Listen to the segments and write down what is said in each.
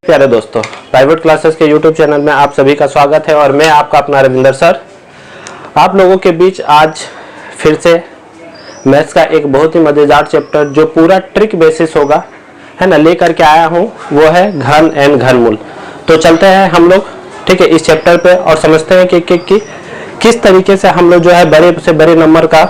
प्यारे दोस्तों, private classes के यूट्यूब चैनल में आप सभी का स्वागत है और मैं आपका अपना रविंदर सर आप लोगों के बीच आज फिर से मैथ्स का एक बहुत ही मजेदार चैप्टर जो पूरा ट्रिक बेसिस होगा है ना लेकर के आया हूँ, वो है घन एंड घनमूल। तो चलते हैं हम लोग ठीक है इस चैप्टर पे और समझते हैं कि किस तरीके से हम लोग जो है बड़े से बड़े नंबर का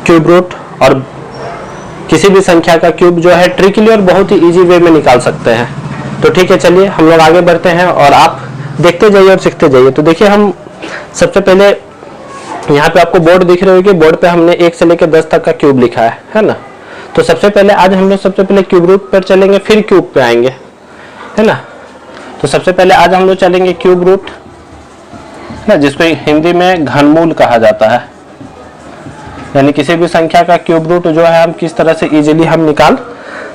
क्यूब रूट और किसी भी संख्या का क्यूब जो है ट्रिकली और बहुत ही इजी वे में निकाल सकते हैं। तो ठीक है, चलिए हम लोग आगे बढ़ते हैं और आप देखते जाइए और सीखते जाइए। तो देखिए, हम सबसे पहले यहाँ पे आपको बोर्ड दिख रही होगी, बोर्ड पे हमने 1 से लेकर 10 तक का क्यूब लिखा है ना। तो सबसे पहले आज हम लोग सबसे पहले क्यूब रूट पर चलेंगे, फिर क्यूब पे आएंगे, है ना। तो सबसे पहले आज हम लोग चलेंगे क्यूब रूट ना, जिसको हिंदी में घनमूल कहा जाता है, यानी किसी भी संख्या का क्यूब रूट जो है हम किस तरह से इजीली हम निकाल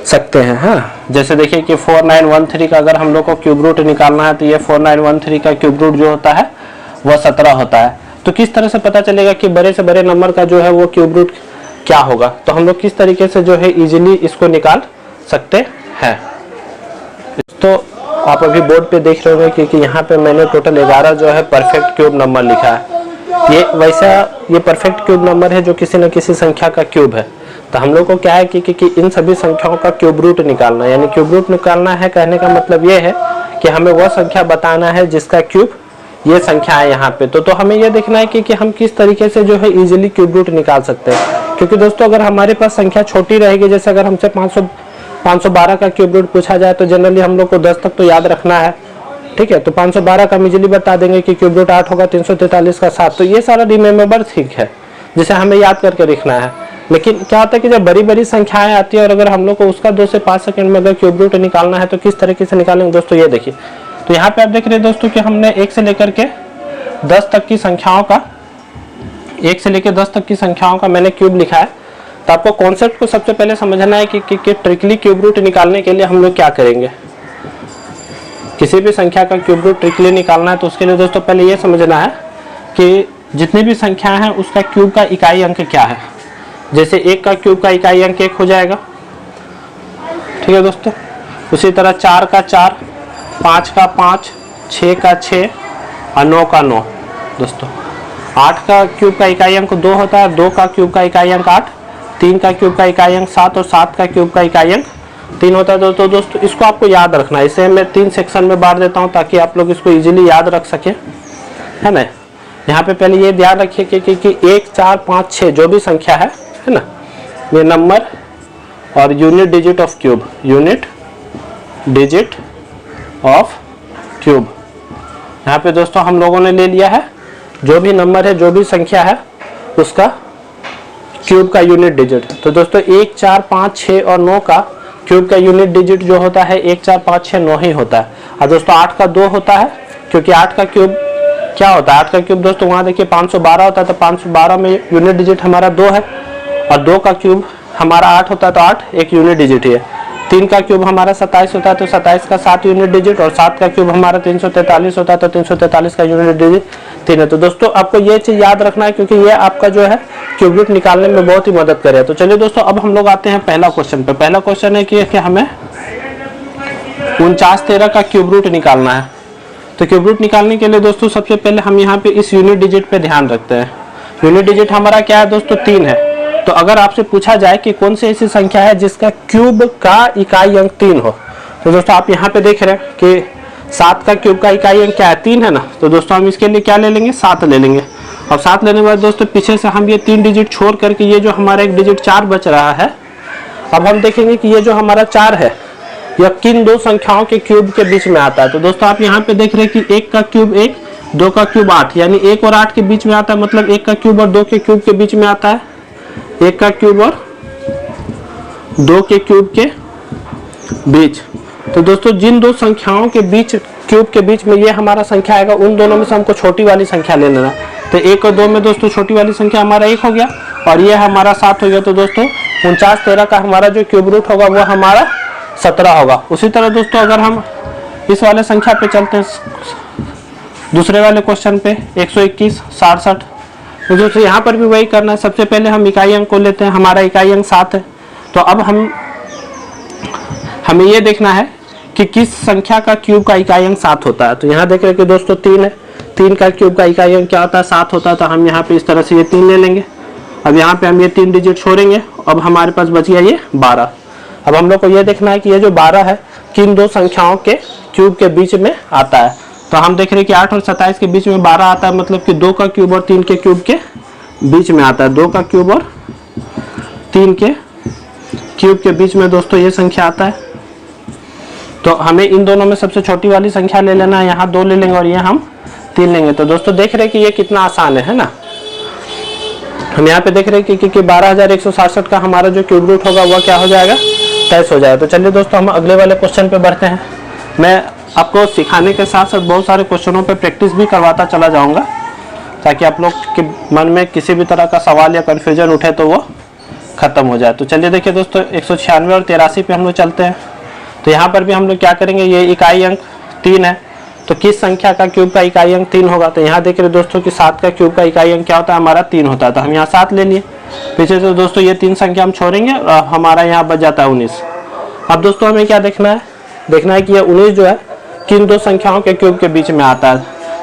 सकते हैं। हाँ, जैसे देखिए कि 4913 का अगर हम लोग को क्यूब रूट निकालना है तो ये 4913 का क्यूब रूट जो होता है वह 17 होता है। तो किस तरह से पता चलेगा कि बड़े से बड़े नंबर का जो है वो क्यूब रूट क्या होगा, तो हम लोग किस तरीके से जो है इजीली इसको निकाल सकते हैं। तो आप अभी बोर्ड पे देख रहे होंगे कि यहाँ पे मैंने टोटल 11 जो है परफेक्ट क्यूब नंबर लिखा है। ये परफेक्ट क्यूब नंबर है जो किसी न किसी संख्या का क्यूब है। तो हम लोग को क्या है कि इन सभी संख्याओं का क्यूब रूट निकालना है, यानी क्यूब रूट निकालना है कहने का मतलब ये है कि हमें वह संख्या बताना है जिसका क्यूब ये संख्या है यहाँ पे। तो हमें ये देखना है कि हम किस तरीके से जो है इजीली क्यूब रूट निकाल सकते हैं। क्योंकि दोस्तों अगर हमारे पास संख्या छोटी रहेगी, जैसे अगर हमसे 512 का क्यूब रूट पूछा जाए तो जनरली हम लोग को 10 तक तो याद रखना है, ठीक है। तो 512 का हम इजीली बता देंगे कि क्यूब रूट 8 होगा, 343 का 7। तो ये सारा रिमेम्बर ठीक है जिसे हमें याद करके लिखना है। लेकिन क्या होता है कि जब बड़ी बड़ी संख्याएं आती है और अगर हम लोग को उसका 2 से 5 सेकंड में अगर क्यूब रूट निकालना है तो किस तरीके से निकालेंगे दोस्तों, ये देखिए। तो यहाँ पे आप देख रहे हैं दोस्तों कि हमने 1 से लेकर के 10 तक की संख्याओं का 1 से लेकर 10 तक की संख्याओं का मैंने क्यूब लिखा है। तो आपको कॉन्सेप्ट को सबसे पहले समझना है कि ट्रिकली क्यूब रूट निकालने के लिए हम लोग क्या करेंगे। किसी भी संख्या का क्यूब रूट ट्रिकली निकालना है तो उसके लिए दोस्तों पहले ये समझना है कि जितनी भी संख्या है उसका क्यूब का इकाई अंक क्या है। जैसे 1 का क्यूब का इकाई अंक 1 हो जाएगा, ठीक है दोस्तों। उसी तरह 4 का 4, 5 का 5, 6 का 6 और 9 का 9 दोस्तों। 8 का क्यूब का इकाई अंक 2 होता है, 2 का क्यूब का इकाई अंक 8, 3 का क्यूब का इकाई अंक 7 और 7 का क्यूब का इकाई अंक 3 होता है। तो दोस्तों इसको आपको याद रखना है। इसे मैं 3 सेक्शन में बांट देता हूँ ताकि आप लोग इसको इजीली याद रख सके, है ना। यहाँ पे पहले ये ध्यान रखिए कि 1, 4, 5, 6 जो भी संख्या है ना, ये नंबर और unit digit of cube, unit digit of cube. यहाँ पे दोस्तों हम लोगों ने ले लिया है जो भी नंबर है, जो भी संख्या है उसका क्यूब का यूनिट डिजिट। तो दोस्तों 1, 4, 5, 6 और 9 का क्यूब का यूनिट डिजिट जो होता है 1, 4, 5, 6, 9 ही होता है। और दोस्तों 8 का 2 होता है, क्योंकि 8 का क्यूब क्या होता है, 8 का क्यूब दोस्तों वहाँ देखिए 512 होता है। तो 512 में यूनिट डिजिट हमारा 2 है और 2 का क्यूब हमारा 8 होता है, तो 8 एक यूनिट डिजिट ही है। 3 का क्यूब हमारा 27 होता है, तो 27 का 7 यूनिट डिजिट और 7 का क्यूब हमारा 343 होता है, तो 343 का यूनिट डिजिट 3 है। तो दोस्तों आपको ये चीज याद रखना है क्योंकि ये आपका जो है क्यूब रूट निकालने में बहुत ही मदद करे। तो चलिए दोस्तों अब हम लोग आते हैं पहला क्वेश्चन पे। पहला क्वेश्चन है कि हमें 4913 का क्यूब रूट निकालना है। तो क्यूब रूट निकालने के लिए दोस्तों सबसे पहले हम यहाँ पे इस यूनिट डिजिट पे ध्यान रखते हैं। यूनिट डिजिट हमारा क्या है दोस्तों, 3 है। तो अगर आपसे पूछा जाए कि कौन सी ऐसी संख्या है जिसका क्यूब का इकाई अंक 3 हो, तो दोस्तों आप यहाँ पे देख रहे हैं कि 7 का क्यूब का इकाई अंक क्या है, 3 है ना। तो दोस्तों हम इसके लिए क्या ले लेंगे, 7 ले लेंगे। और 7 लेने के बाद दोस्तों पीछे से हम ये 3 डिजिट छोड़ करके ये जो हमारा एक डिजिट 4 बच रहा है, अब हम देखेंगे कि ये जो हमारा 4 है यह किन दो संख्याओं के क्यूब के बीच में आता है। तो दोस्तों आप यहाँ पे देख रहे हैं कि 1 का क्यूब 1, 2 का क्यूब 8, यानी 1 और 8 के बीच में आता है, मतलब 1 का क्यूब और 2 के क्यूब के बीच में आता है, 1 का क्यूब और 2 के क्यूब के बीच। तो दोस्तों जिन दो संख्याओं के बीच क्यूब के बीच में ये हमारा संख्या आएगा, उन दोनों में से हमको छोटी वाली संख्या ले लेना। तो 1 और 2 में दोस्तों छोटी वाली संख्या हमारा 1 हो गया और ये हमारा 7 हो गया। तो दोस्तों 4913 का हमारा जो क्यूब रूट होगा वो हमारा 17 होगा। उसी तरह दोस्तों अगर हम इस वाले संख्या पे चलते हैं, दूसरे वाले क्वेश्चन पे 121, 67, तो दोस्तों यहाँ पर भी वही करना है। सबसे पहले हम इकाई अंक को लेते हैं, हमारा इकाई अंक 7 है। तो अब हमें ये देखना है कि किस संख्या का क्यूब का इकाई अंक 7 होता है। तो यहाँ देख रहे हैं कि दोस्तों 3 है, 3 का क्यूब का इकाई अंक क्या होता है 7 होता है। तो हम यहाँ पे इस तरह से ये 3 ले लेंगे। अब यहाँ पे हम ये 3 डिजिट छोड़ेंगे। अब हमारे पास बच गया ये 12। अब हम लोग को ये देखना है कि ये जो 12 है किन दो संख्याओं के क्यूब के बीच में आता है। तो हम देख रहे हैं कि 8 और 27 के बीच में 12 आता है, मतलब कि 2 का क्यूब और 3 के क्यूब के बीच में आता है। 2 का क्यूब और 3 के क्यूब के बीच में दोस्तों ये संख्या आता है। तो हमें इन दोनों में सबसे छोटी वाली संख्या ले लेना है। यहाँ 2 ले लेंगे और ये हम 3 लेंगे। तो दोस्तों देख रहे हैं कि ये कितना आसान है ना। हम यहाँ पे देख रहे हैं कि 12,167 का हमारा जो क्यूब रूट होगा वह क्या हो जाएगा 23 हो जाएगा। तो चलिए दोस्तों हम अगले वाले क्वेश्चन पे बढ़ते हैं। मैं आपको सिखाने के साथ साथ बहुत सारे क्वेश्चनों पे प्रैक्टिस भी करवाता चला जाऊंगा, ताकि आप लोग के मन में किसी भी तरह का सवाल या कन्फ्यूजन उठे तो वो खत्म हो जाए। तो चलिए देखिए दोस्तों 196 और 83 पे हम लोग चलते हैं। तो यहाँ पर भी हम लोग क्या करेंगे, ये इकाई अंक 3 है, तो किस संख्या का क्यूब का इकाई अंक 3 होगा। तो यहाँ देख रहे दोस्तों कि 7 का क्यूब का इकाई अंक क्या होता है हमारा 3 होता है। तो हम यहाँ 7 ले लिए। पीछे से दोस्तों ये 3 संख्या हम छोड़ेंगे और हमारा यहाँ बच जाता है 19। अब दोस्तों हमें क्या देखना है, देखना है कि ये 19 जो है किन दो संख्याओं के क्यूब के बीच में आता है।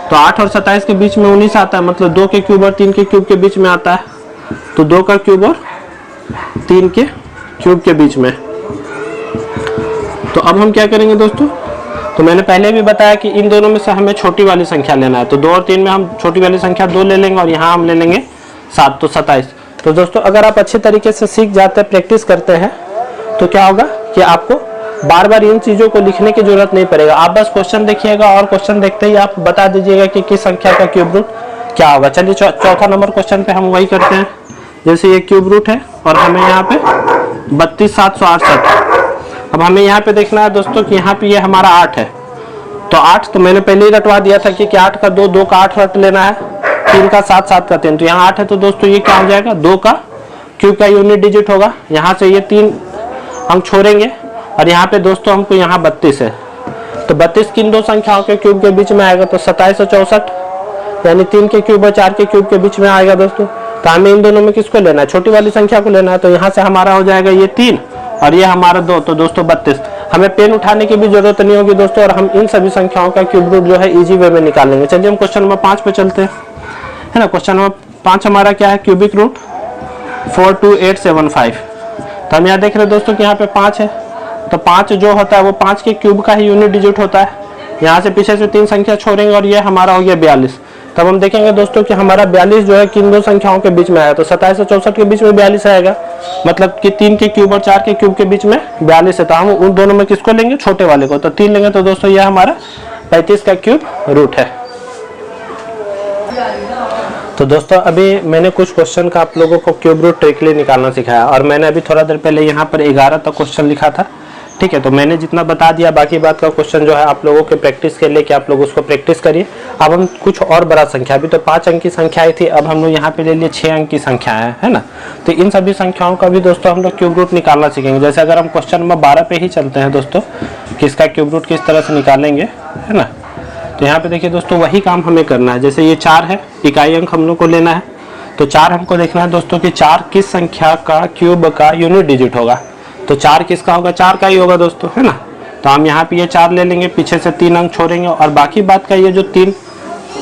तो 8 और 27 के बीच में 19 आता है, मतलब 2 के क्यूब और 3 के क्यूब के बीच में आता है। तो 2 का क्यूब और 3 के क्यूब के बीच में। तो अब हम क्या करेंगे दोस्तों, तो मैंने पहले भी बताया कि इन दोनों में से हमें छोटी वाली संख्या लेना है। तो 2 और 3 में हम छोटी वाली संख्या 2 ले लेंगे और यहाँ हम ले लेंगे 7, तो 27। तो दोस्तों अगर आप अच्छे तरीके से सीख जाते हैं, प्रैक्टिस करते हैं, तो क्या होगा कि आपको बार बार इन चीज़ों को लिखने की जरूरत नहीं पड़ेगा। आप बस क्वेश्चन देखिएगा और क्वेश्चन देखते ही आप बता दीजिएगा कि किस संख्या का क्यूब रूट क्या होगा। चलिए चौथा नंबर क्वेश्चन पे हम वही करते हैं। जैसे ये क्यूब रूट है और हमें यहाँ पे 32,768। अब हमें यहाँ पे देखना है दोस्तों कि यहाँ पे ये हमारा 8 है। तो 8 तो मैंने पहले ही रटवा दिया था कि 8 का 2, 2 का 8 रट लेना है, 3 का 7, 7 का 3। तो यहाँ 8 है तो दोस्तों ये क्या हो जाएगा 2 का क्यूब का यूनिट डिजिट होगा। यहाँ से ये 3 अंक छोड़ेंगे और यहाँ पे दोस्तों हमको यहाँ 32 है। तो 32 किन दो संख्याओं के क्यूब के बीच में आएगा, तो 27 और 64, यानी 3 के क्यूब और 4 के क्यूब के बीच में आएगा दोस्तों। तो हमें इन दोनों में किसको लेना है, छोटी वाली संख्या को लेना है। तो यहाँ से हमारा हो जाएगा ये 3 और ये हमारा 2, तो दोस्तों 32। हमें पेन उठाने की भी जरूरत नहीं होगी दोस्तों, और हम इन सभी संख्याओं का क्यूब रूट जो है इजी वे में निकाल लेंगे। चलिए हम क्वेश्चन नंबर 5 पे चलते हैं, है ना। क्वेश्चन नंबर 5 हमारा क्या है, क्यूबिक रूट 42875। तो हम यहाँ देख रहे हैं दोस्तों कि यहाँ पे 5 है। तो 5 जो होता है वो 5 के क्यूब का ही यूनिट डिजिट होता है। यहाँ से पीछे से 3 संख्या छोड़ेंगे और ये हमारा हो गया 42। तब हम देखेंगे दोस्तों कि हमारा 42 जो है किन दो संख्याओं के बीच में आया। तो 27 और 64 के बीच में 42 आएगा, मतलब कि 3 के क्यूब और 4 के क्यूब के बीच में 42 है। तो हम उन दोनों में किसको लेंगे, छोटे वाले को। तो 3 लेंगे। तो दोस्तों यह हमारा 35 का क्यूब रूट है। तो दोस्तों अभी मैंने कुछ क्वेश्चन का आप लोगों को क्यूब रूट ट्रिकली निकालना सिखाया, और मैंने अभी थोड़ा देर पहले यहाँ पर 11 तक क्वेश्चन लिखा था, ठीक है। तो मैंने जितना बता दिया, बाकी बात का क्वेश्चन जो है आप लोगों के प्रैक्टिस के लिए कि आप लोग उसको प्रैक्टिस करिए। अब हम कुछ और बड़ा संख्या, अभी तो 5 अंक की संख्या आई थी, अब हम लोग यहाँ पे ले लिए 6 अंक की संख्या है ना। तो इन सभी संख्याओं का भी दोस्तों हम लोग क्यूब रूट निकालना सीखेंगे। जैसे अगर हम क्वेश्चन नंबर 12 पे ही चलते हैं दोस्तों, किसका क्यूब रूट किस तरह से निकालेंगे, है ना। तो यहाँ पे देखिए दोस्तों वही काम हमें करना है। जैसे ये 4 है, इकाई अंक हम लोग को लेना है। तो 4 हमको देखना है दोस्तों कि 4 किस संख्या का क्यूब का यूनिट डिजिट होगा। तो 4 किसका होगा, 4 का ही होगा दोस्तों, है ना। तो हम यहाँ पे ये 4 ले लेंगे, पीछे से 3 अंक छोड़ेंगे और बाकी बात का ये जो 3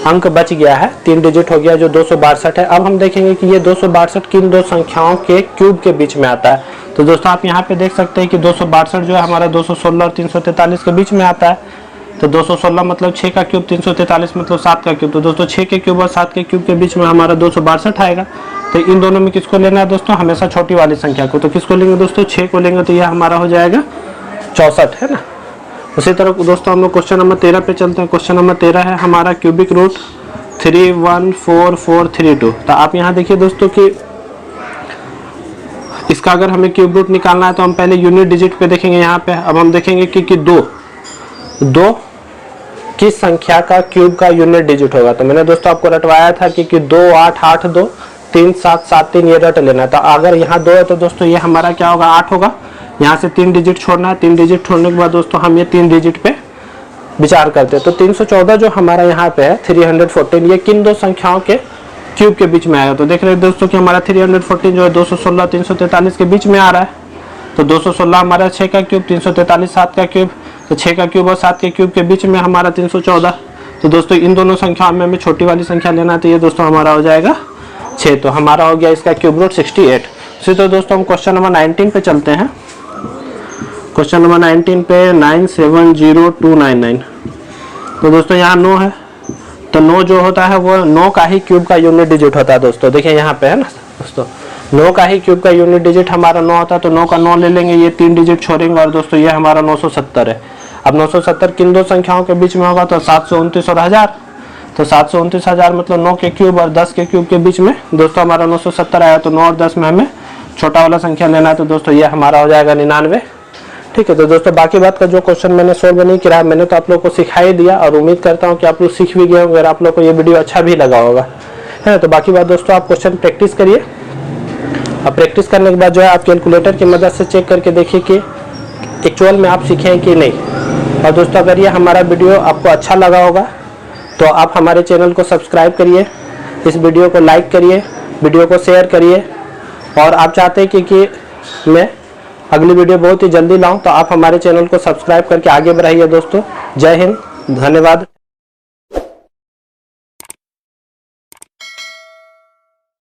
अंक बच गया है, 3 डिजिट हो गया, जो 262 है। अब हम देखेंगे कि ये 262 किन दो संख्याओं के क्यूब के बीच में आता है। तो दोस्तों आप यहाँ पे देख सकते हैं कि 262 जो है हमारा 216 और 343 के बीच में आता है। तो 216 मतलब 6 का क्यूब, 343 मतलब 7 का क्यूब। तो दोस्तों 6 के क्यूब और 7 के क्यूब के बीच में हमारा 262 आएगा। तो इन दोनों में किसको लेना है दोस्तों, हमेशा छोटी वाली संख्या को। तो किसको लेंगे दोस्तों, 6 को लेंगे। तो यह हमारा हो जाएगा 64, है ना। उसी तरह दोस्तों हम लोग क्वेश्चन नंबर 13 पे चलते हैं। क्वेश्चन नंबर 13 है हमारा क्यूबिक रूट 31442। तो आप यहाँ देखिए दोस्तों कि इसका अगर हमें क्यूब रूट निकालना है तो हम पहले यूनिट डिजिट पे देखेंगे। यहाँ पे अब हम देखेंगे कि 2 किस संख्या का क्यूब का यूनिट डिजिट होगा। तो मैंने दोस्तों आपको रटवाया था कि 2 8 8 2 3 7 7 3 ये रट लेना। तो अगर यहाँ 2 है तो दोस्तों ये हमारा क्या होगा, 8 होगा। यहाँ से 3 डिजिट छोड़ना है। 3 डिजिट छोड़ने के बाद दोस्तों हम ये 3 डिजिट पे विचार करते हैं। तो 314 जो हमारा यहाँ पे है 314, ये किन दो संख्याओं के क्यूब के बीच में आएगा। तो देख रहे हैं दोस्तों कि हमारा 314 जो है 216 343 के बीच में आ रहा है। तो 216 हमारा 6 का क्यूब, 343 7 का क्यूब, तो 6 का क्यूब और 7 के क्यूब के बीच में हमारा 314। तो दोस्तों इन दोनों संख्याओं में हमें छोटी वाली संख्या लेना है, तो ये दोस्तों हमारा हो जाएगा 6। तो हमारा हो गया इसका क्यूब रूट 68। इसी तो दोस्तों हम क्वेश्चन नंबर 19 पे चलते हैं। क्वेश्चन नंबर 19 पे 970299। तो दोस्तों यहाँ 9 है, तो 9 जो होता है वो 9 का ही क्यूब का यूनिट डिजिट होता है। दोस्तों देखिए यहाँ पे है ना दोस्तों, 9 का ही क्यूब का यूनिट डिजिट हमारा 9 होता है। तो 9 का 9 ले लेंगे, ये 3 डिजिट छोड़ेंगे और दोस्तों ये हमारा 970 है। अब 970 किन दो संख्याओं के बीच में होगा, तो 729 और 1000। तो 729 1000 मतलब 9 के क्यूब और 10 के क्यूब के बीच में दोस्तों हमारा 970 आया। तो 9 और 10 में हमें छोटा वाला संख्या लेना है, तो दोस्तों ये हमारा हो जाएगा 99। ठीक है। तो दोस्तों बाकी बात का जो क्वेश्चन मैंने सोल्व नहीं किया, मैंने तो आप लोग को सिखाई दिया और उम्मीद करता हूँ कि आप लोग सीख भी गए होंगे, आप लोग को ये वीडियो अच्छा भी लगा होगा, है। तो बाकी बात दोस्तों आप क्वेश्चन प्रैक्टिस करिए, और प्रैक्टिस करने के बाद जो है आप कैलकुलेटर की मदद से चेक करके देखिए कि एक्चुअल में आप सीखे हैं कि नहीं। और दोस्तों अगर ये हमारा वीडियो आपको अच्छा लगा होगा तो आप हमारे चैनल को सब्सक्राइब करिए, इस वीडियो को लाइक करिए, वीडियो को शेयर करिए, और आप चाहते हैं कि मैं अगली वीडियो बहुत ही जल्दी लाऊं तो आप हमारे चैनल को सब्सक्राइब करके आगे बढ़ाइए दोस्तों। जय हिंद, धन्यवाद।